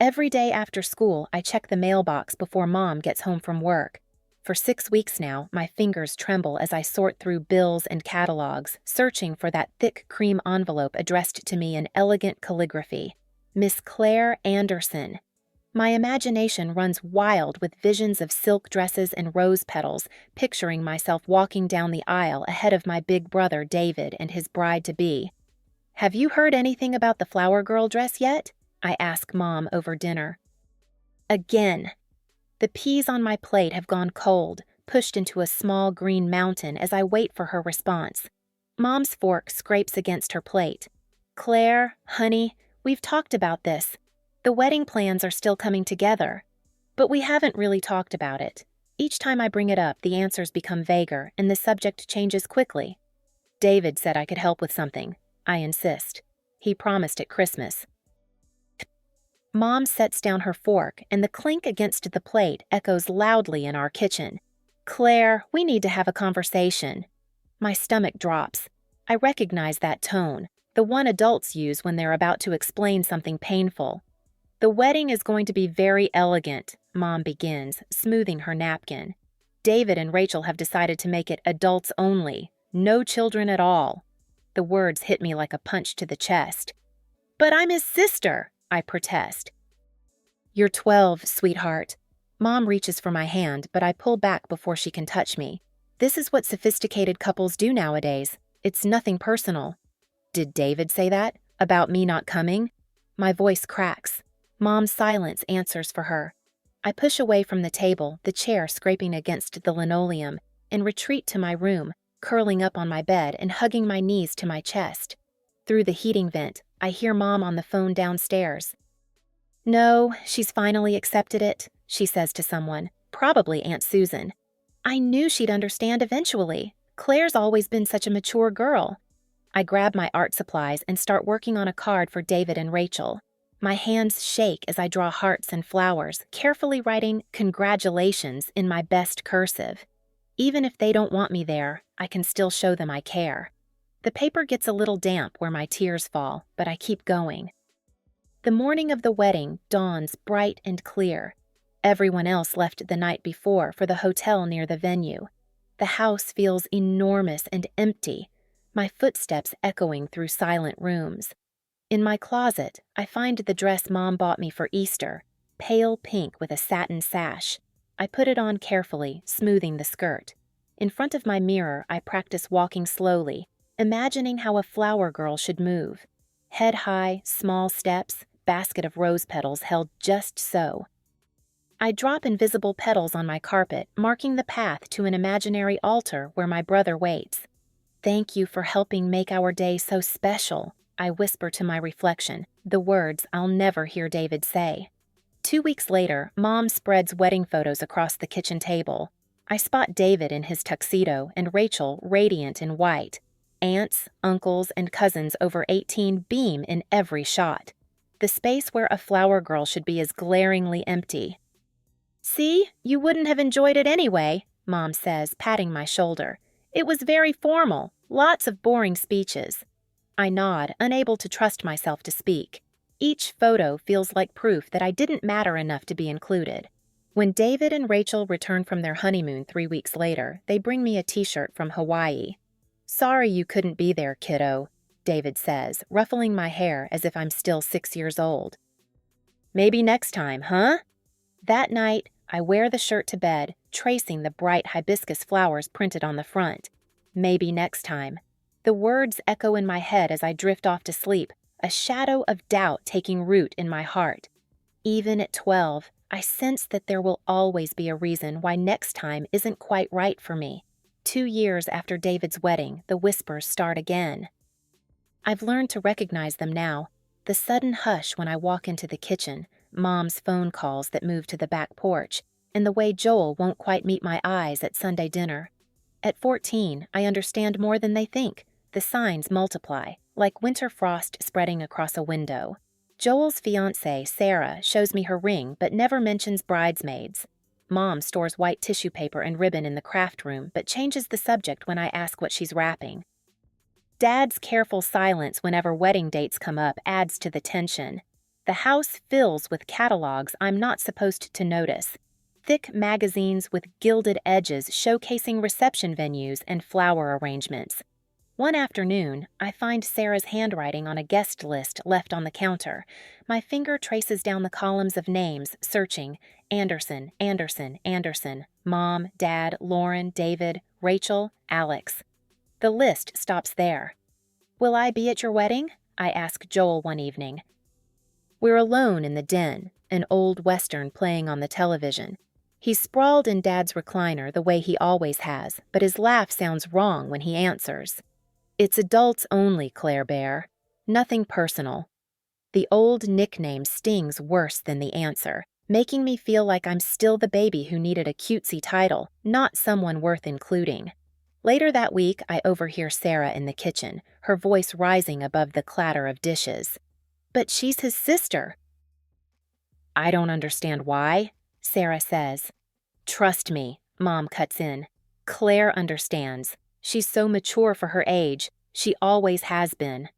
Every day after school, I check the mailbox before Mom gets home from work. For 6 weeks now, my fingers tremble as I sort through bills and catalogs, searching for that thick cream envelope addressed to me in elegant calligraphy. Miss Claire Anderson. My imagination runs wild with visions of silk dresses and rose petals, picturing myself walking down the aisle ahead of my big brother David and his bride-to-be. "Have you heard anything about the flower girl dress yet?" I ask Mom over dinner. Again. The peas on my plate have gone cold, pushed into a small green mountain as I wait for her response. Mom's fork scrapes against her plate. "Claire, honey, we've talked about this. The wedding plans are still coming together. But we haven't really talked about it. Each time I bring it up, the answers become vaguer and the subject changes quickly. David said I could help with something. I insist. He promised at Christmas." Mom sets down her fork, and the clink against the plate echoes loudly in our kitchen. "Claire, we need to have a conversation." My stomach drops. I recognize that tone, the one adults use when they're about to explain something painful. "The wedding is going to be very elegant," Mom begins, smoothing her napkin. "David and Rachel have decided to make it adults only, no children at all." The words hit me like a punch to the chest. "But I'm his sister," I protest. "You're 12, sweetheart." Mom reaches for my hand, but I pull back before she can touch me. "This is what sophisticated couples do nowadays. It's nothing personal." "Did David say that? About me not coming?" My voice cracks. Mom's silence answers for her. I push away from the table, the chair scraping against the linoleum, and retreat to my room, curling up on my bed and hugging my knees to my chest. Through the heating vent, I hear Mom on the phone downstairs. "No, she's finally accepted it," she says to someone, probably Aunt Susan. "I knew she'd understand eventually. Claire's always been such a mature girl." I grab my art supplies and start working on a card for David and Rachel. My hands shake as I draw hearts and flowers, carefully writing "congratulations" in my best cursive. Even if they don't want me there, I can still show them I care. The paper gets a little damp where my tears fall, but I keep going. The morning of the wedding dawns bright and clear. Everyone else left the night before for the hotel near the venue. The house feels enormous and empty, my footsteps echoing through silent rooms. In my closet, I find the dress Mom bought me for Easter, pale pink with a satin sash. I put it on carefully, smoothing the skirt. In front of my mirror, I practice walking slowly, imagining how a flower girl should move. Head high, small steps, basket of rose petals held just so. I drop invisible petals on my carpet, marking the path to an imaginary altar where my brother waits. "Thank you for helping make our day so special," I whisper to my reflection, the words I'll never hear David say. 2 weeks later, Mom spreads wedding photos across the kitchen table. I spot David in his tuxedo and Rachel radiant in white. Aunts, uncles, and cousins over 18 beam in every shot. The space where a flower girl should be is glaringly empty. "See, you wouldn't have enjoyed it anyway," Mom says, patting my shoulder. "It was very formal, lots of boring speeches." I nod, unable to trust myself to speak. Each photo feels like proof that I didn't matter enough to be included. When David and Rachel return from their honeymoon 3 weeks later, they bring me a t-shirt from Hawaii. "Sorry you couldn't be there, kiddo," David says, ruffling my hair as if I'm still 6 years old. "Maybe next time, huh?" That night, I wear the shirt to bed, tracing the bright hibiscus flowers printed on the front. "Maybe next time." The words echo in my head as I drift off to sleep, a shadow of doubt taking root in my heart. Even at 12, I sense that there will always be a reason why next time isn't quite right for me. 2 years after David's wedding, the whispers start again. I've learned to recognize them now. The sudden hush when I walk into the kitchen, Mom's phone calls that move to the back porch, and the way Joel won't quite meet my eyes at Sunday dinner. At 14, I understand more than they think. The signs multiply, like winter frost spreading across a window. Joel's fiancée, Sarah, shows me her ring but never mentions bridesmaids. Mom stores white tissue paper and ribbon in the craft room but changes the subject when I ask what she's wrapping. Dad's careful silence whenever wedding dates come up adds to the tension. The house fills with catalogs I'm not supposed to notice. Thick magazines with gilded edges showcasing reception venues and flower arrangements. One afternoon, I find Sarah's handwriting on a guest list left on the counter. My finger traces down the columns of names, searching Anderson, Anderson, Anderson, Mom, Dad, Lauren, David, Rachel, Alex. The list stops there. "Will I be at your wedding?" I ask Joel one evening. We're alone in the den, an old Western playing on the television. He's sprawled in Dad's recliner the way he always has, but his laugh sounds wrong when he answers. "It's adults only, Claire Bear. Nothing personal." The old nickname stings worse than the answer, making me feel like I'm still the baby who needed a cutesy title, not someone worth including. Later that week, I overhear Sarah in the kitchen, her voice rising above the clatter of dishes. "But she's his sister." "I don't understand why," Sarah says. "Trust me," Mom cuts in. "Claire understands. She's so mature for her age. She always has been."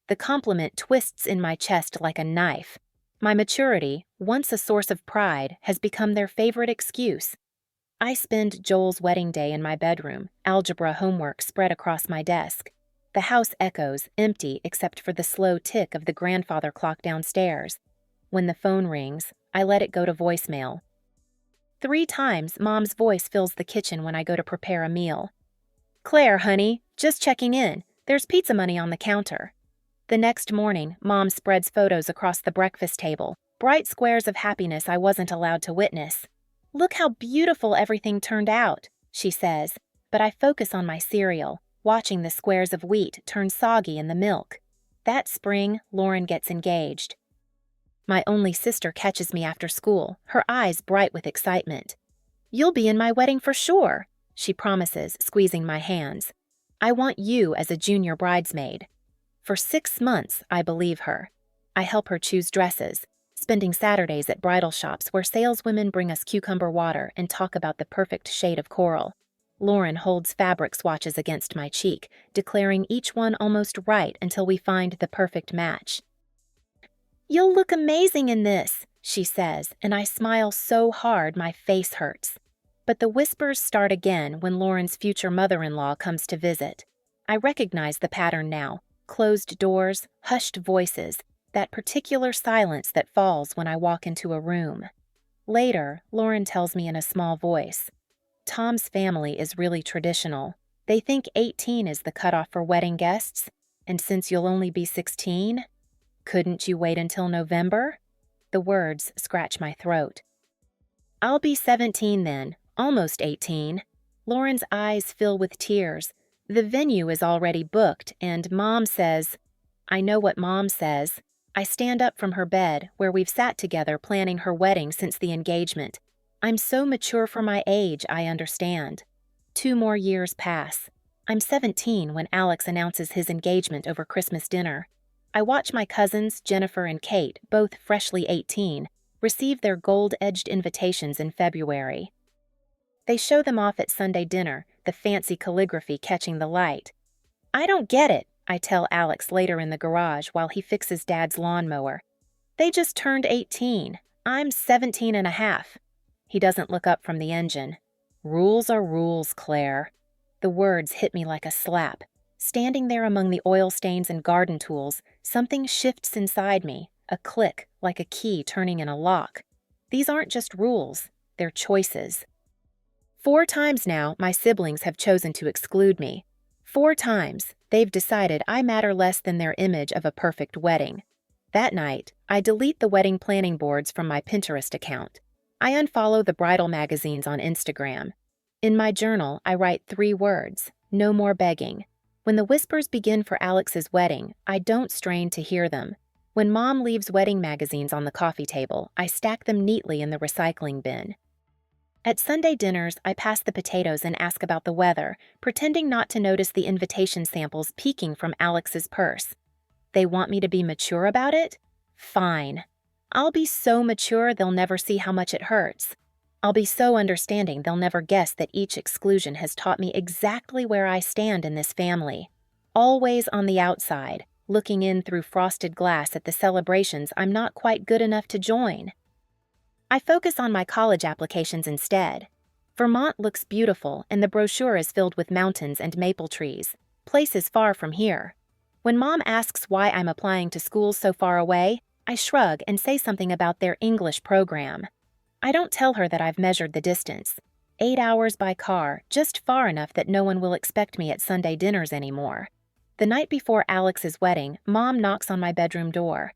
The compliment twists in my chest like a knife. My maturity, once a source of pride, has become their favorite excuse. I spend Joel's wedding day in my bedroom, algebra homework spread across my desk. The house echoes, empty except for the slow tick of the grandfather clock downstairs. When the phone rings, I let it go to voicemail. 3 times, Mom's voice fills the kitchen when I go to prepare a meal. "Claire, honey, just checking in. There's pizza money on the counter." The next morning, Mom spreads photos across the breakfast table, bright squares of happiness I wasn't allowed to witness. "Look how beautiful everything turned out," she says, but I focus on my cereal, watching the squares of wheat turn soggy in the milk. That spring, Lauren gets engaged. My only sister catches me after school, her eyes bright with excitement. "You'll be in my wedding for sure," she promises, squeezing my hands. "I want you as a junior bridesmaid." For 6 months, I believe her. I help her choose dresses, spending Saturdays at bridal shops where saleswomen bring us cucumber water and talk about the perfect shade of coral. Lauren holds fabric swatches against my cheek, declaring each one almost right until we find the perfect match. "You'll look amazing in this," she says, and I smile so hard my face hurts. But the whispers start again when Lauren's future mother-in-law comes to visit. I recognize the pattern now. Closed doors, hushed voices, that particular silence that falls when I walk into a room. Later, Lauren tells me in a small voice, "Tom's family is really traditional. They think 18 is the cutoff for wedding guests, and since you'll only be 16, couldn't you wait until November?" The words scratch my throat. "I'll be 17 then, almost 18. Lauren's eyes fill with tears. The venue is already booked, and Mom says, I know what Mom says. I stand up from her bed, where we've sat together planning her wedding since the engagement. I'm so mature for my age, I understand. 2 more years pass. I'm 17 when Alex announces his engagement over Christmas dinner. I watch my cousins, Jennifer and Kate, both freshly 18, receive their gold-edged invitations in February. They show them off at Sunday dinner, the fancy calligraphy catching the light. "I don't get it," I tell Alex later in the garage while he fixes Dad's lawnmower. "They just turned 18. I'm 17 and a half. He doesn't look up from the engine. "Rules are rules, Claire." The words hit me like a slap. Standing there among the oil stains and garden tools, something shifts inside me, a click, like a key turning in a lock. These aren't just rules, they're choices. 4 times now, my siblings have chosen to exclude me. 4 times, they've decided I matter less than their image of a perfect wedding. That night, I delete the wedding planning boards from my Pinterest account. I unfollow the bridal magazines on Instagram. In my journal, I write 3 words, no more begging. When the whispers begin for Alex's wedding, I don't strain to hear them. When Mom leaves wedding magazines on the coffee table, I stack them neatly in the recycling bin. At Sunday dinners, I pass the potatoes and ask about the weather, pretending not to notice the invitation samples peeking from Alex's purse. They want me to be mature about it? Fine. I'll be so mature they'll never see how much it hurts. I'll be so understanding they'll never guess that each exclusion has taught me exactly where I stand in this family. Always on the outside, looking in through frosted glass at the celebrations I'm not quite good enough to join. I focus on my college applications instead. Vermont looks beautiful, and the brochure is filled with mountains and maple trees, places far from here. When Mom asks why I'm applying to schools so far away, I shrug and say something about their English program. I don't tell her that I've measured the distance. 8 hours by car, just far enough that no one will expect me at Sunday dinners anymore. The night before Alex's wedding, Mom knocks on my bedroom door.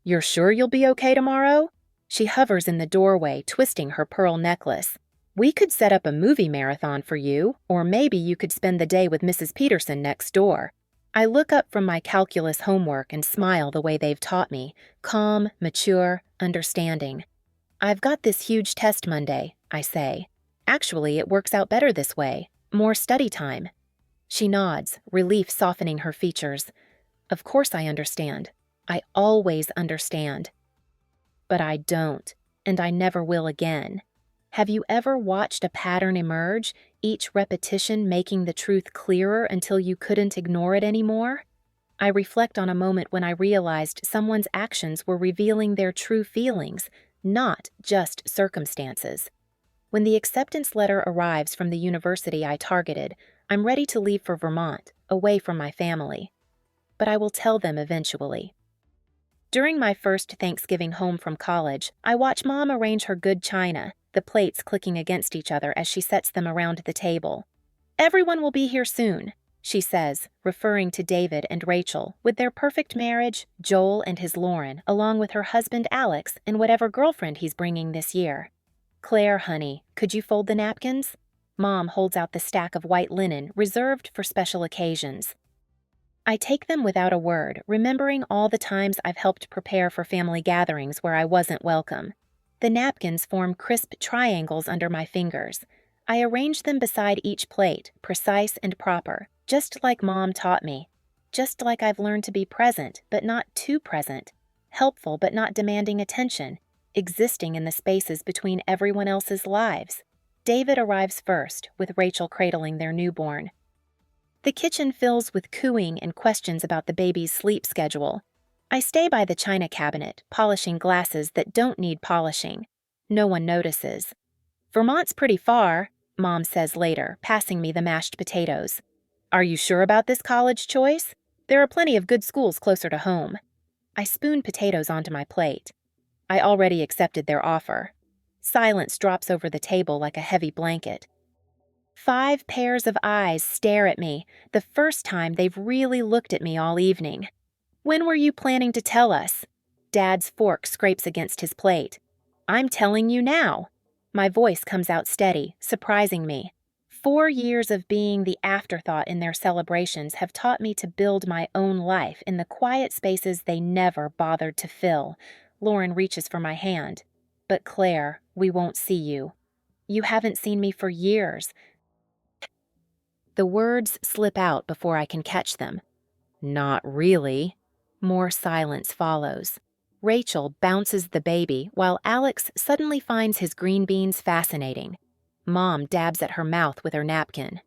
"You're sure you'll be okay tomorrow?" She hovers in the doorway, twisting her pearl necklace. "We could set up a movie marathon for you, or maybe you could spend the day with Mrs. Peterson next door." I look up from my calculus homework and smile the way they've taught me, calm, mature, understanding. "I've got this huge test Monday," I say. "Actually, it works out better this way. More study time." She nods, relief softening her features. Of course I understand. I always understand. But I don't, and I never will again. Have you ever watched a pattern emerge, each repetition making the truth clearer until you couldn't ignore it anymore? I reflect on a moment when I realized someone's actions were revealing their true feelings, not just circumstances. When the acceptance letter arrives from the university I targeted, I'm ready to leave for Vermont, away from my family. But I will tell them eventually. During my first Thanksgiving home from college, I watch Mom arrange her good china, the plates clicking against each other as she sets them around the table. "Everyone will be here soon," she says, referring to David and Rachel, with their perfect marriage, Joel and his Lauren, along with her husband Alex and whatever girlfriend he's bringing this year. "Claire, honey, could you fold the napkins?" Mom holds out the stack of white linen reserved for special occasions. I take them without a word, remembering all the times I've helped prepare for family gatherings where I wasn't welcome. The napkins form crisp triangles under my fingers. I arrange them beside each plate, precise and proper, just like Mom taught me. Just like I've learned to be present, but not too present. Helpful, but not demanding attention. Existing in the spaces between everyone else's lives. David arrives first, with Rachel cradling their newborn. The kitchen fills with cooing and questions about the baby's sleep schedule. I stay by the china cabinet, polishing glasses that don't need polishing. No one notices. "Vermont's pretty far," Mom says later, passing me the mashed potatoes. "Are you sure about this college choice? There are plenty of good schools closer to home." I spoon potatoes onto my plate. I already accepted their offer. Silence drops over the table like a heavy blanket. 5 pairs of eyes stare at me, the first time they've really looked at me all evening. "When were you planning to tell us?" Dad's fork scrapes against his plate. "I'm telling you now." My voice comes out steady, surprising me. 4 years of being the afterthought in their celebrations have taught me to build my own life in the quiet spaces they never bothered to fill. Lauren reaches for my hand. "But Claire, we won't see you. You haven't seen me for years." The words slip out before I can catch them. "Not really." More silence follows. Rachel bounces the baby while Alex suddenly finds his green beans fascinating. Mom dabs at her mouth with her napkin.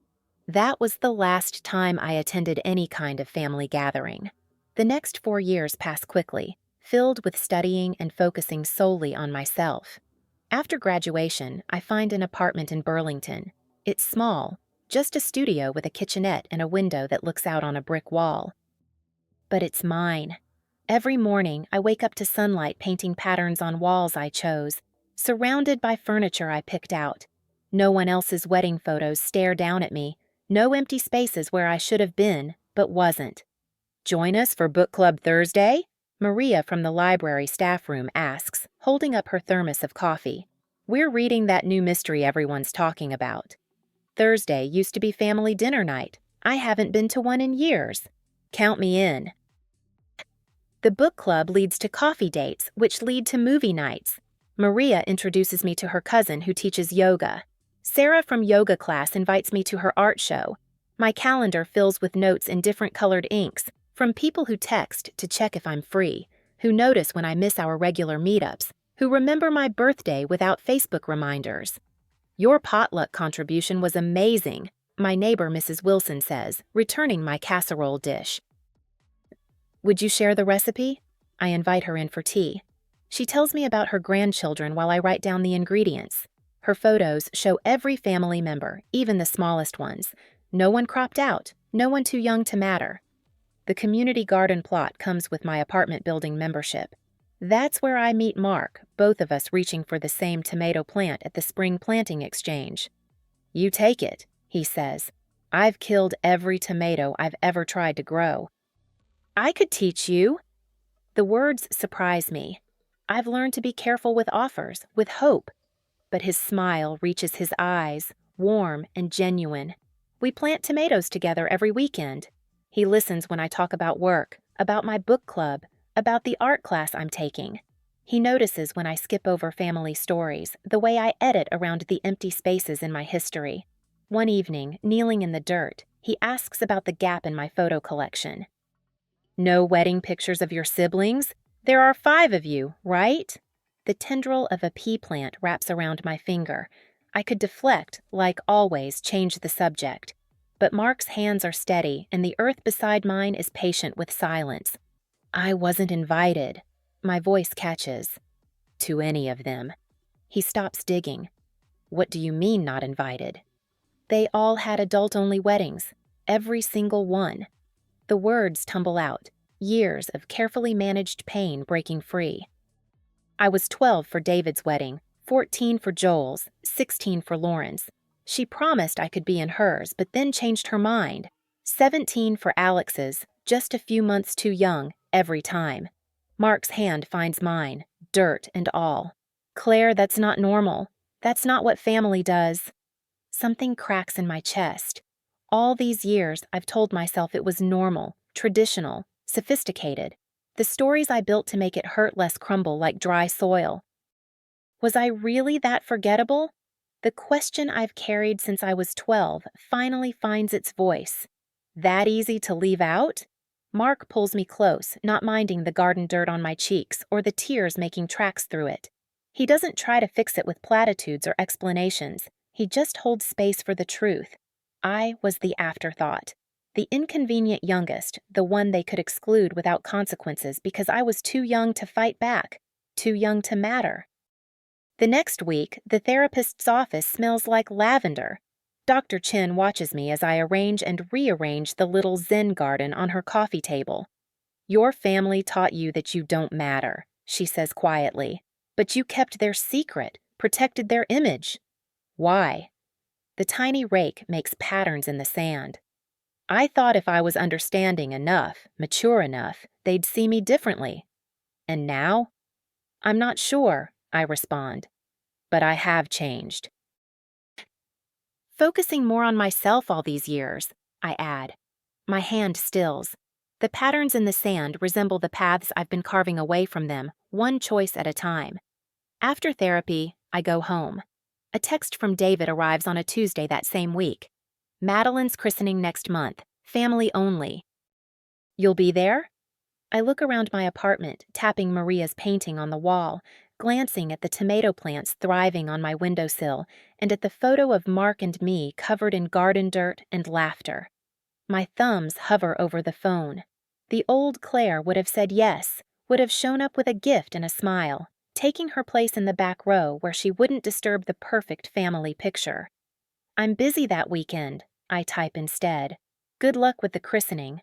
That was the last time I attended any kind of family gathering. The next 4 years pass quickly, filled with studying and focusing solely on myself. After graduation, I find an apartment in Burlington. It's small, just a studio with a kitchenette and a window that looks out on a brick wall. But it's mine. Every morning, I wake up to sunlight painting patterns on walls I chose, surrounded by furniture I picked out. No one else's wedding photos stare down at me, no empty spaces where I should have been, but wasn't. "Join us for book club Thursday?" Maria from the library staff room asks, holding up her thermos of coffee. "We're reading that new mystery everyone's talking about." Thursday used to be family dinner night. I haven't been to one in years. Count me in. The book club leads to coffee dates, which lead to movie nights. Maria introduces me to her cousin who teaches yoga. Sarah from yoga class invites me to her art show. My calendar fills with notes in different colored inks, from people who text to check if I'm free, who notice when I miss our regular meetups, who remember my birthday without Facebook reminders. "Your potluck contribution was amazing," my neighbor Mrs. Wilson says, returning my casserole dish. Would you share the recipe? I invite her in for tea. She tells me about her grandchildren while I write down the ingredients. Her photos show every family member, even the smallest ones. No one cropped out, no one too young to matter. The community garden plot comes with my apartment building membership. That's where I meet Mark, both of us reaching for the same tomato plant at the spring planting exchange. You take it, he says. I've killed every tomato I've ever tried to grow. I could teach you. The words surprise me. I've learned to be careful with offers, with hope. But his smile reaches his eyes, warm and genuine. We plant tomatoes together every weekend. He listens when I talk about work, about my book club, about the art class I'm taking. He notices when I skip over family stories, the way I edit around the empty spaces in my history. One evening, kneeling in the dirt, he asks about the gap in my photo collection. No wedding pictures of your siblings? There are 5 of you, right? The tendril of a pea plant wraps around my finger. I could deflect, like always, change the subject. But Mark's hands are steady, and the earth beside mine is patient with silence. I wasn't invited. My voice catches. To any of them. He stops digging. What do you mean not invited? They all had adult-only weddings. Every single one. The words tumble out, years of carefully managed pain breaking free. I was 12 for David's wedding, 14 for Joel's, 16 for Lauren's. She promised I could be in hers, but then changed her mind. 17 for Alex's, just a few months too young, every time. Mark's hand finds mine, dirt and all. Claire, that's not normal. That's not what family does. Something cracks in my chest. All these years, I've told myself it was normal, traditional, sophisticated. The stories I built to make it hurt less crumble like dry soil. Was I really that forgettable? The question I've carried since I was 12 finally finds its voice. That easy to leave out? Mark pulls me close, not minding the garden dirt on my cheeks or the tears making tracks through it. He doesn't try to fix it with platitudes or explanations. He just holds space for the truth. I was the afterthought. The inconvenient youngest, the one they could exclude without consequences because I was too young to fight back, too young to matter. The next week, the therapist's office smells like lavender. Dr. Chin watches me as I arrange and rearrange the little Zen garden on her coffee table. Your family taught you that you don't matter, she says quietly, but you kept their secret, protected their image. Why? The tiny rake makes patterns in the sand. I thought if I was understanding enough, mature enough, they'd see me differently. And now? I'm not sure, I respond. But I have changed. Focusing more on myself all these years, I add. My hand stills. The patterns in the sand resemble the paths I've been carving away from them, one choice at a time. After therapy, I go home. A text from David arrives on a Tuesday that same week. Madeline's christening next month, family only. You'll be there? I look around my apartment, tapping Maria's painting on the wall, glancing at the tomato plants thriving on my windowsill, and at the photo of Mark and me covered in garden dirt and laughter. My thumbs hover over the phone. The old Claire would have said yes, would have shown up with a gift and a smile, taking her place in the back row where she wouldn't disturb the perfect family picture. I'm busy that weekend, I type instead. Good luck with the christening.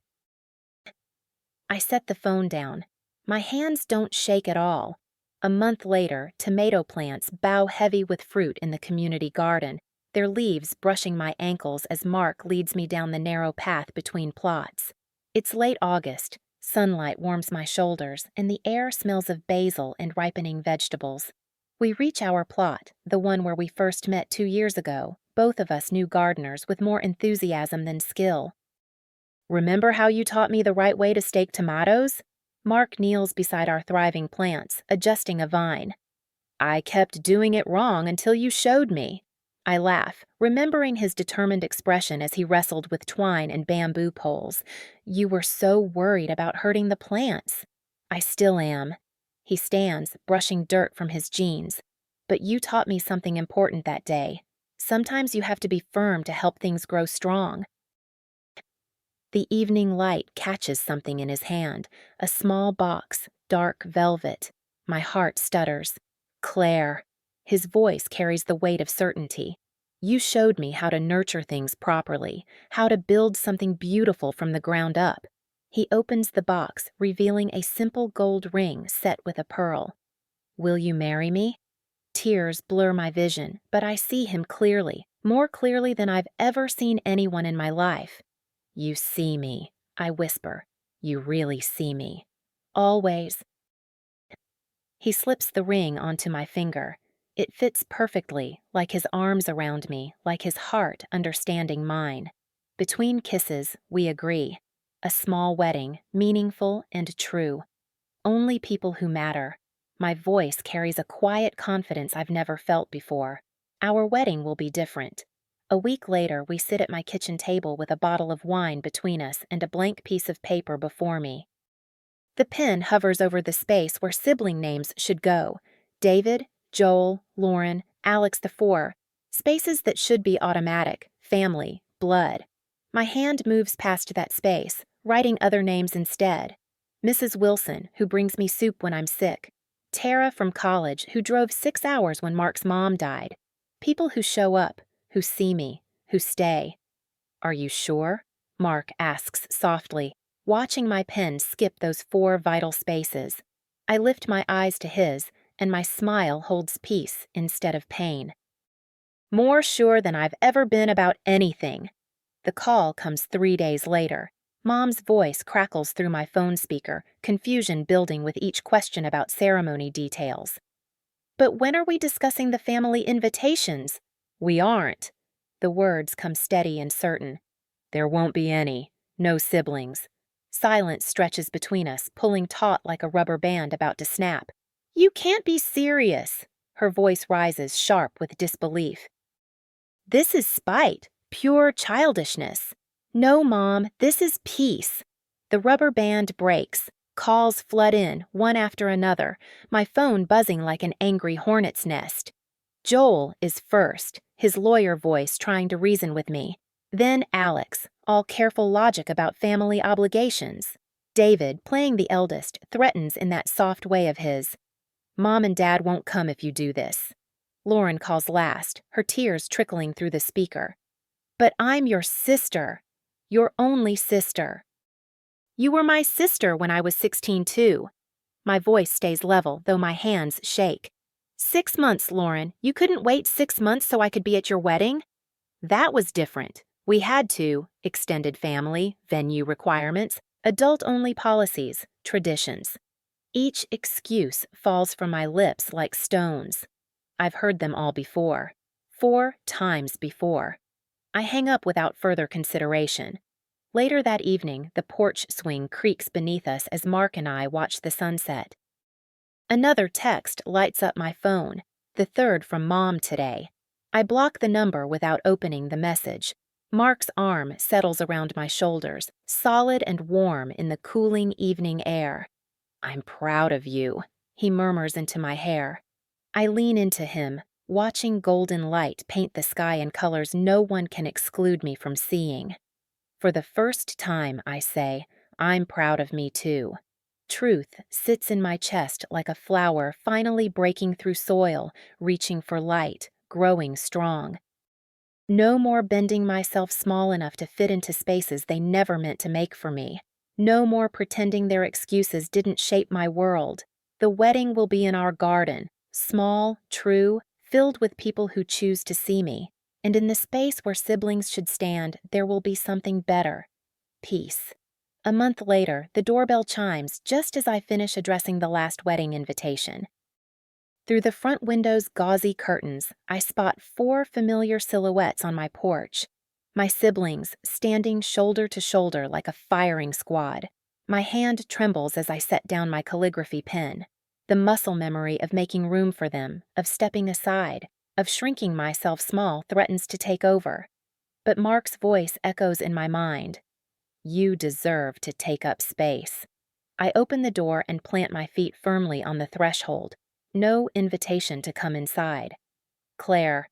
I set the phone down. My hands don't shake at all. A month later, tomato plants bow heavy with fruit in the community garden, their leaves brushing my ankles as Mark leads me down the narrow path between plots. It's late August. Sunlight warms my shoulders, and the air smells of basil and ripening vegetables. We reach our plot, the one where we first met 2 years ago, both of us new gardeners with more enthusiasm than skill. Remember how you taught me the right way to stake tomatoes? Mark kneels beside our thriving plants, adjusting a vine. I kept doing it wrong until you showed me. I laugh, remembering his determined expression as he wrestled with twine and bamboo poles. You were so worried about hurting the plants. I still am. He stands, brushing dirt from his jeans. But you taught me something important that day. Sometimes you have to be firm to help things grow strong. The evening light catches something in his hand, a small box, dark velvet. My heart stutters. Claire. His voice carries the weight of certainty. You showed me how to nurture things properly, how to build something beautiful from the ground up. He opens the box, revealing a simple gold ring set with a pearl. Will you marry me? Tears blur my vision, but I see him clearly, more clearly than I've ever seen anyone in my life. You see me, I whisper. You really see me. Always. He slips the ring onto my finger. It fits perfectly, like his arms around me, like his heart understanding mine. Between kisses, we agree. A small wedding, meaningful and true. Only people who matter. My voice carries a quiet confidence I've never felt before. Our wedding will be different. A week later, we sit at my kitchen table with a bottle of wine between us and a blank piece of paper before me. The pen hovers over the space where sibling names should go. David, Joel, Lauren, Alex, the four. Spaces that should be automatic. Family, blood. My hand moves past that space, writing other names instead. Mrs. Wilson, who brings me soup when I'm sick. Tara from college, who drove 6 hours when Mark's mom died. People who show up, who see me, who stay. Are you sure? Mark asks softly, watching my pen skip those 4 vital spaces. I lift my eyes to his, and my smile holds peace instead of pain. More sure than I've ever been about anything. The call comes 3 days later. Mom's voice crackles through my phone speaker, confusion building with each question about ceremony details. But when are we discussing the family invitations? We aren't. The words come steady and certain. There won't be any. No siblings. Silence stretches between us, pulling taut like a rubber band about to snap. You can't be serious. Her voice rises, sharp with disbelief. This is spite, pure childishness. No, Mom, this is peace. The rubber band breaks. Calls flood in, one after another, my phone buzzing like an angry hornet's nest. Joel is first, his lawyer voice trying to reason with me. Then Alex, all careful logic about family obligations. David, playing the eldest, threatens in that soft way of his. Mom and Dad won't come if you do this. Lauren calls last, her tears trickling through the speaker. But I'm your sister. Your only sister. You were my sister when I was 16 too. My voice stays level, though my hands shake. 6 months, Lauren. You couldn't wait 6 months so I could be at your wedding? That was different. We had to. Extended family, venue requirements, adult-only policies, traditions. Each excuse falls from my lips like stones. I've heard them all before. 4 times before. I hang up without further consideration. Later that evening, the porch swing creaks beneath us as Mark and I watch the sunset. Another text lights up my phone, the third from Mom today. I block the number without opening the message. Mark's arm settles around my shoulders, solid and warm in the cooling evening air. I'm proud of you, he murmurs into my hair. I lean into him, watching golden light paint the sky in colors no one can exclude me from seeing. For the first time, I say, I'm proud of me too. Truth sits in my chest like a flower finally breaking through soil, reaching for light, growing strong. No more bending myself small enough to fit into spaces they never meant to make for me. No more pretending their excuses didn't shape my world. The wedding will be in our garden, small, true, filled with people who choose to see me. And in the space where siblings should stand, there will be something better. Peace. A month later, the doorbell chimes just as I finish addressing the last wedding invitation. Through the front window's gauzy curtains, I spot 4 familiar silhouettes on my porch. My siblings, standing shoulder to shoulder like a firing squad. My hand trembles as I set down my calligraphy pen. The muscle memory of making room for them, of stepping aside, of shrinking myself small threatens to take over. But Mark's voice echoes in my mind. You deserve to take up space. I open the door and plant my feet firmly on the threshold. No invitation to come inside. Claire.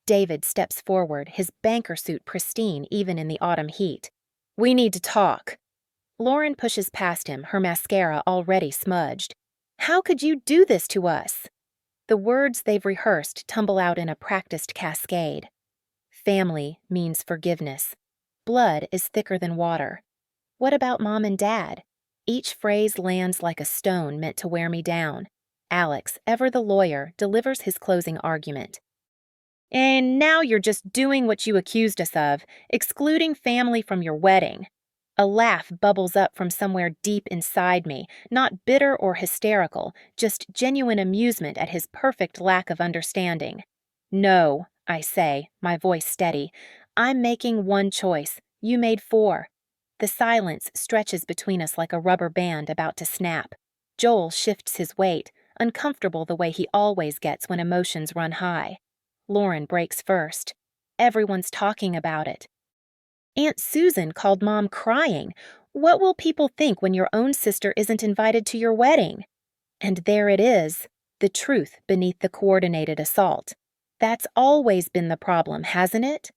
David steps forward, his banker suit pristine even in the autumn heat. We need to talk. Lauren pushes past him, her mascara already smudged. How could you do this to us? The words they've rehearsed tumble out in a practiced cascade. Family means forgiveness. Blood is thicker than water. What about Mom and Dad? Each phrase lands like a stone meant to wear me down. Alex, ever the lawyer, delivers his closing argument. And now you're just doing what you accused us of, excluding family from your wedding. A laugh bubbles up from somewhere deep inside me, not bitter or hysterical, just genuine amusement at his perfect lack of understanding. No, I say, my voice steady. I'm making one choice. You made four. The silence stretches between us like a rubber band about to snap. Joel shifts his weight, uncomfortable the way he always gets when emotions run high. Lauren breaks first. Everyone's talking about it. Aunt Susan called Mom crying. What will people think when your own sister isn't invited to your wedding? And there it is, the truth beneath the coordinated assault. That's always been the problem, hasn't it?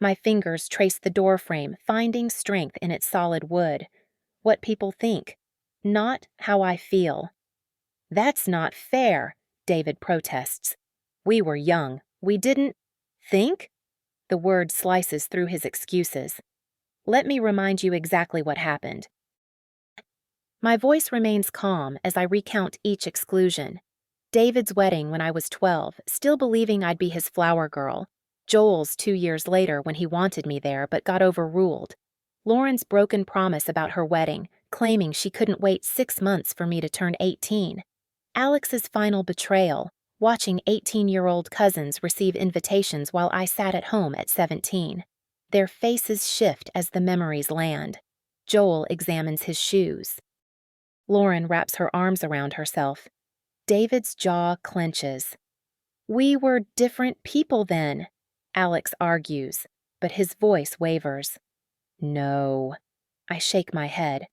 My fingers trace the doorframe, finding strength in its solid wood. What people think, not how I feel. That's not fair, David protests. We were young. We didn't think? The word slices through his excuses. Let me remind you exactly what happened. My voice remains calm as I recount each exclusion. David's wedding when I was 12, still believing I'd be his flower girl. Joel's 2 years later when he wanted me there but got overruled. Lauren's broken promise about her wedding, claiming she couldn't wait 6 months for me to turn 18. Alex's final betrayal, watching 18-year-old cousins receive invitations while I sat at home at 17. Their faces shift as the memories land. Joel examines his shoes. Lauren wraps her arms around herself. David's jaw clenches. We were different people then, Alex argues, but his voice wavers. No. I shake my head.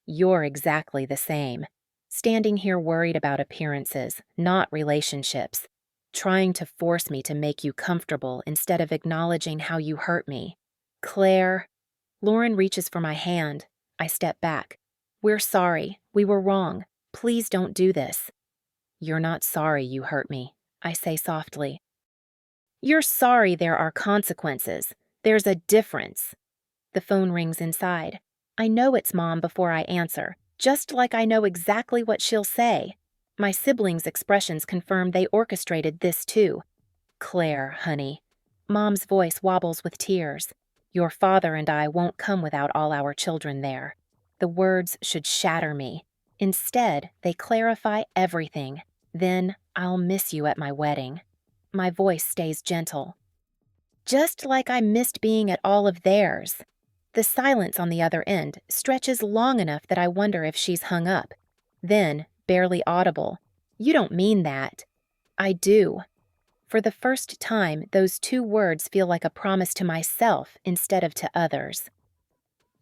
You're exactly the same. Standing here worried about appearances, not relationships. Trying to force me to make you comfortable instead of acknowledging how you hurt me. Claire. Lauren reaches for my hand. I step back. We're sorry. We were wrong. Please don't do this. You're not sorry you hurt me, I say softly. You're sorry there are consequences. There's a difference. The phone rings inside. I know it's Mom before I answer, just like I know exactly what she'll say. My siblings' expressions confirm they orchestrated this too. Claire, honey. Mom's voice wobbles with tears. Your father and I won't come without all our children there. The words should shatter me. Instead, they clarify everything. Then, I'll miss you at my wedding. My voice stays gentle. Just like I missed being at all of theirs. The silence on the other end stretches long enough that I wonder if she's hung up. Then, barely audible, you don't mean that. I do. For the first time, those 2 words feel like a promise to myself instead of to others.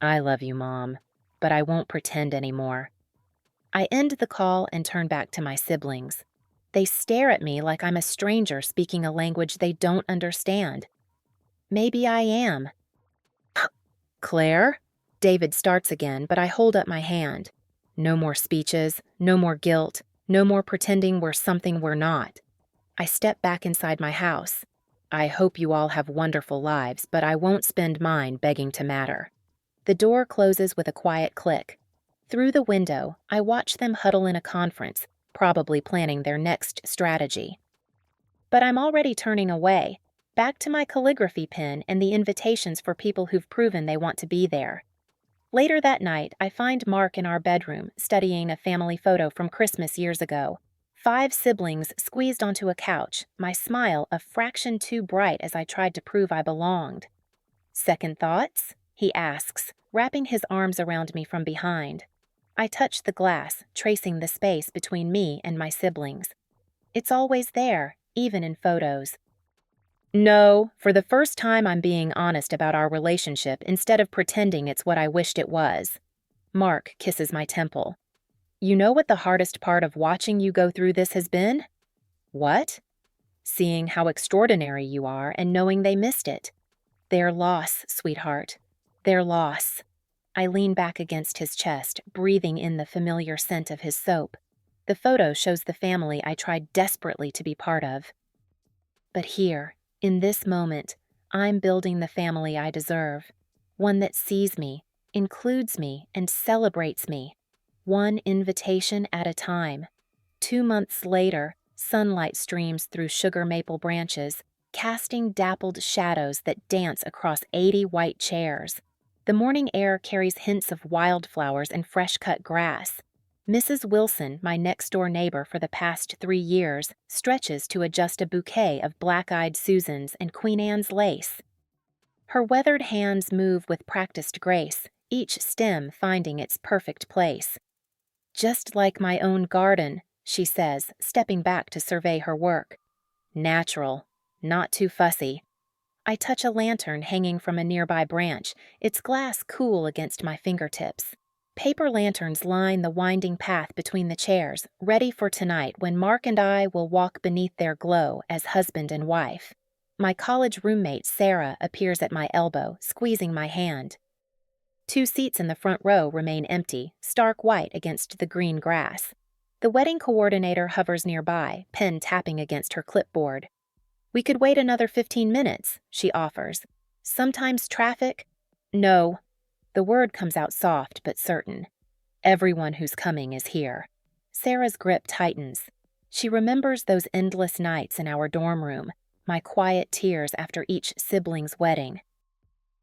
I love you, Mom, but I won't pretend anymore. I end the call and turn back to my siblings. They stare at me like I'm a stranger speaking a language they don't understand. Maybe I am. Claire? David starts again, but I hold up my hand. No more speeches, no more guilt, no more pretending we're something we're not. I step back inside my house. I hope you all have wonderful lives, but I won't spend mine begging to matter. The door closes with a quiet click. Through the window, I watch them huddle in a conference, probably planning their next strategy. But I'm already turning away, back to my calligraphy pen and the invitations for people who've proven they want to be there. Later that night, I find Mark in our bedroom, studying a family photo from Christmas years ago. 5 siblings squeezed onto a couch, my smile a fraction too bright as I tried to prove I belonged. Second thoughts? He asks, wrapping his arms around me from behind. I touch the glass, tracing the space between me and my siblings. It's always there, even in photos. No, for the first time I'm being honest about our relationship instead of pretending it's what I wished it was. Mark kisses my temple. You know what the hardest part of watching you go through this has been? What? Seeing how extraordinary you are and knowing they missed it. Their loss, sweetheart. Their loss. I lean back against his chest, breathing in the familiar scent of his soap. The photo shows the family I tried desperately to be part of. But here, in this moment, I'm building the family I deserve. One that sees me, includes me, and celebrates me. One invitation at a time. 2 months later, sunlight streams through sugar maple branches, casting dappled shadows that dance across 80 white chairs. The morning air carries hints of wildflowers and fresh-cut grass. Mrs. Wilson, my next-door neighbor for the past 3 years, stretches to adjust a bouquet of black-eyed Susans and Queen Anne's lace. Her weathered hands move with practiced grace, each stem finding its perfect place. "Just like my own garden," she says, stepping back to survey her work. "Natural, not too fussy." I touch a lantern hanging from a nearby branch, its glass cool against my fingertips. Paper lanterns line the winding path between the chairs, ready for tonight when Mark and I will walk beneath their glow as husband and wife. My college roommate, Sarah, appears at my elbow, squeezing my hand. 2 seats in the front row remain empty, stark white against the green grass. The wedding coordinator hovers nearby, pen tapping against her clipboard. "We could wait another 15 minutes, she offers. "Sometimes traffic—" "No." The word comes out soft but certain. "Everyone who's coming is here." Sarah's grip tightens. She remembers those endless nights in our dorm room, my quiet tears after each sibling's wedding.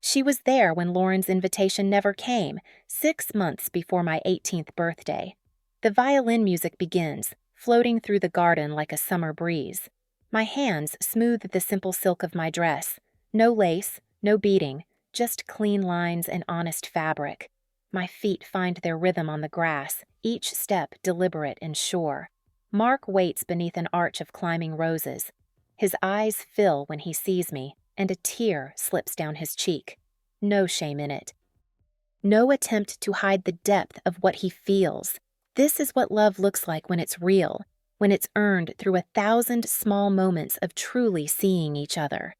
She was there when Lauren's invitation never came, 6 months before my 18th birthday. The violin music begins, floating through the garden like a summer breeze. My hands smooth the simple silk of my dress. No lace, no beading, just clean lines and honest fabric. My feet find their rhythm on the grass, each step deliberate and sure. Mark waits beneath an arch of climbing roses. His eyes fill when he sees me, and a tear slips down his cheek. No shame in it. No attempt to hide the depth of what he feels. This is what love looks like when it's real, when it's earned through 1,000 small moments of truly seeing each other.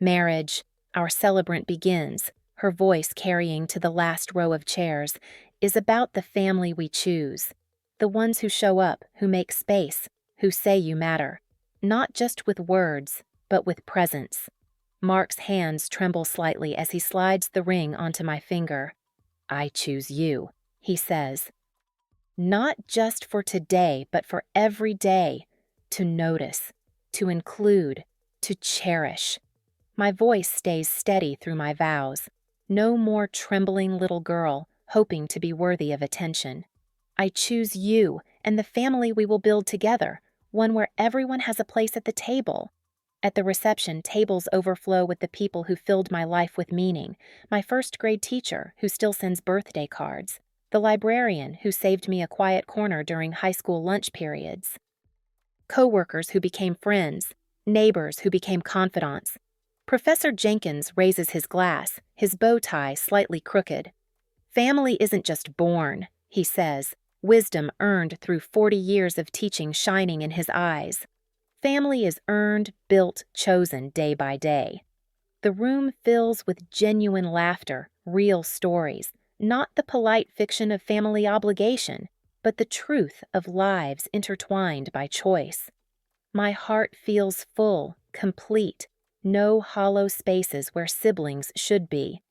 Marriage, our celebrant begins, her voice carrying to the last row of chairs, is about the family we choose. The ones who show up, who make space, who say you matter. Not just with words, but with presence. Mark's hands tremble slightly as he slides the ring onto my finger. "I choose you," he says. Not just for today, but for every day. To notice, to include, to cherish. My voice stays steady through my vows. No more trembling little girl, hoping to be worthy of attention. I choose you and the family we will build together, one where everyone has a place at the table. At the reception, tables overflow with the people who filled my life with meaning. My first-grade teacher, who still sends birthday cards. The librarian, who saved me a quiet corner during high school lunch periods. Co-workers who became friends. Neighbors who became confidants. Professor Jenkins raises his glass, his bow tie slightly crooked. "Family isn't just born," he says, wisdom earned through 40 years of teaching shining in his eyes. Family is earned, built, chosen day by day. The room fills with genuine laughter, real stories, not the polite fiction of family obligation, but the truth of lives intertwined by choice. My heart feels full, complete, no hollow spaces where siblings should be.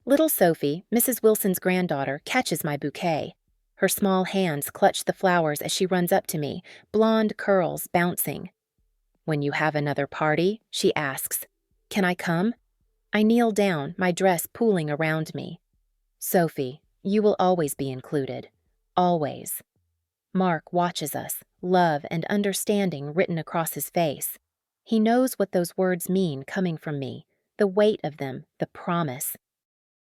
Little Sophie, Mrs. Wilson's granddaughter, catches my bouquet. Her small hands clutch the flowers as she runs up to me, blonde curls bouncing. "When you have another party?" she asks. "Can I come?" I kneel down, my dress pooling around me. "Sophie, you will always be included. Always." Mark watches us, love and understanding written across his face. He knows what those words mean coming from me, the weight of them, the promise.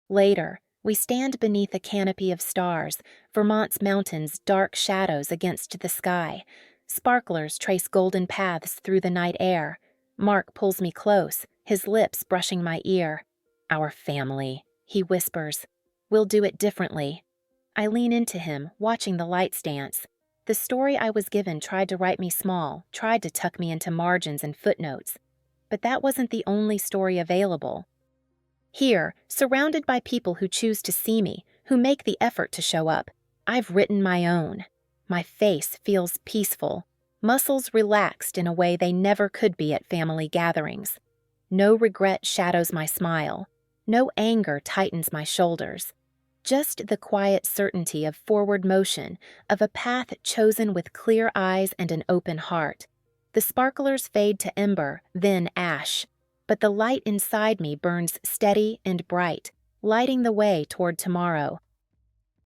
Later, we stand beneath a canopy of stars, Vermont's mountains dark shadows against the sky. Sparklers trace golden paths through the night air. Mark pulls me close, his lips brushing my ear. "Our family," he whispers. "We'll do it differently." I lean into him, watching the lights dance. The story I was given tried to write me small, tried to tuck me into margins and footnotes. But that wasn't the only story available. Here, surrounded by people who choose to see me, who make the effort to show up, I've written my own. My face feels peaceful, muscles relaxed in a way they never could be at family gatherings. No regret shadows my smile. No anger tightens my shoulders. Just the quiet certainty of forward motion, of a path chosen with clear eyes and an open heart. The sparklers fade to ember, then ash, but the light inside me burns steady and bright, lighting the way toward tomorrow.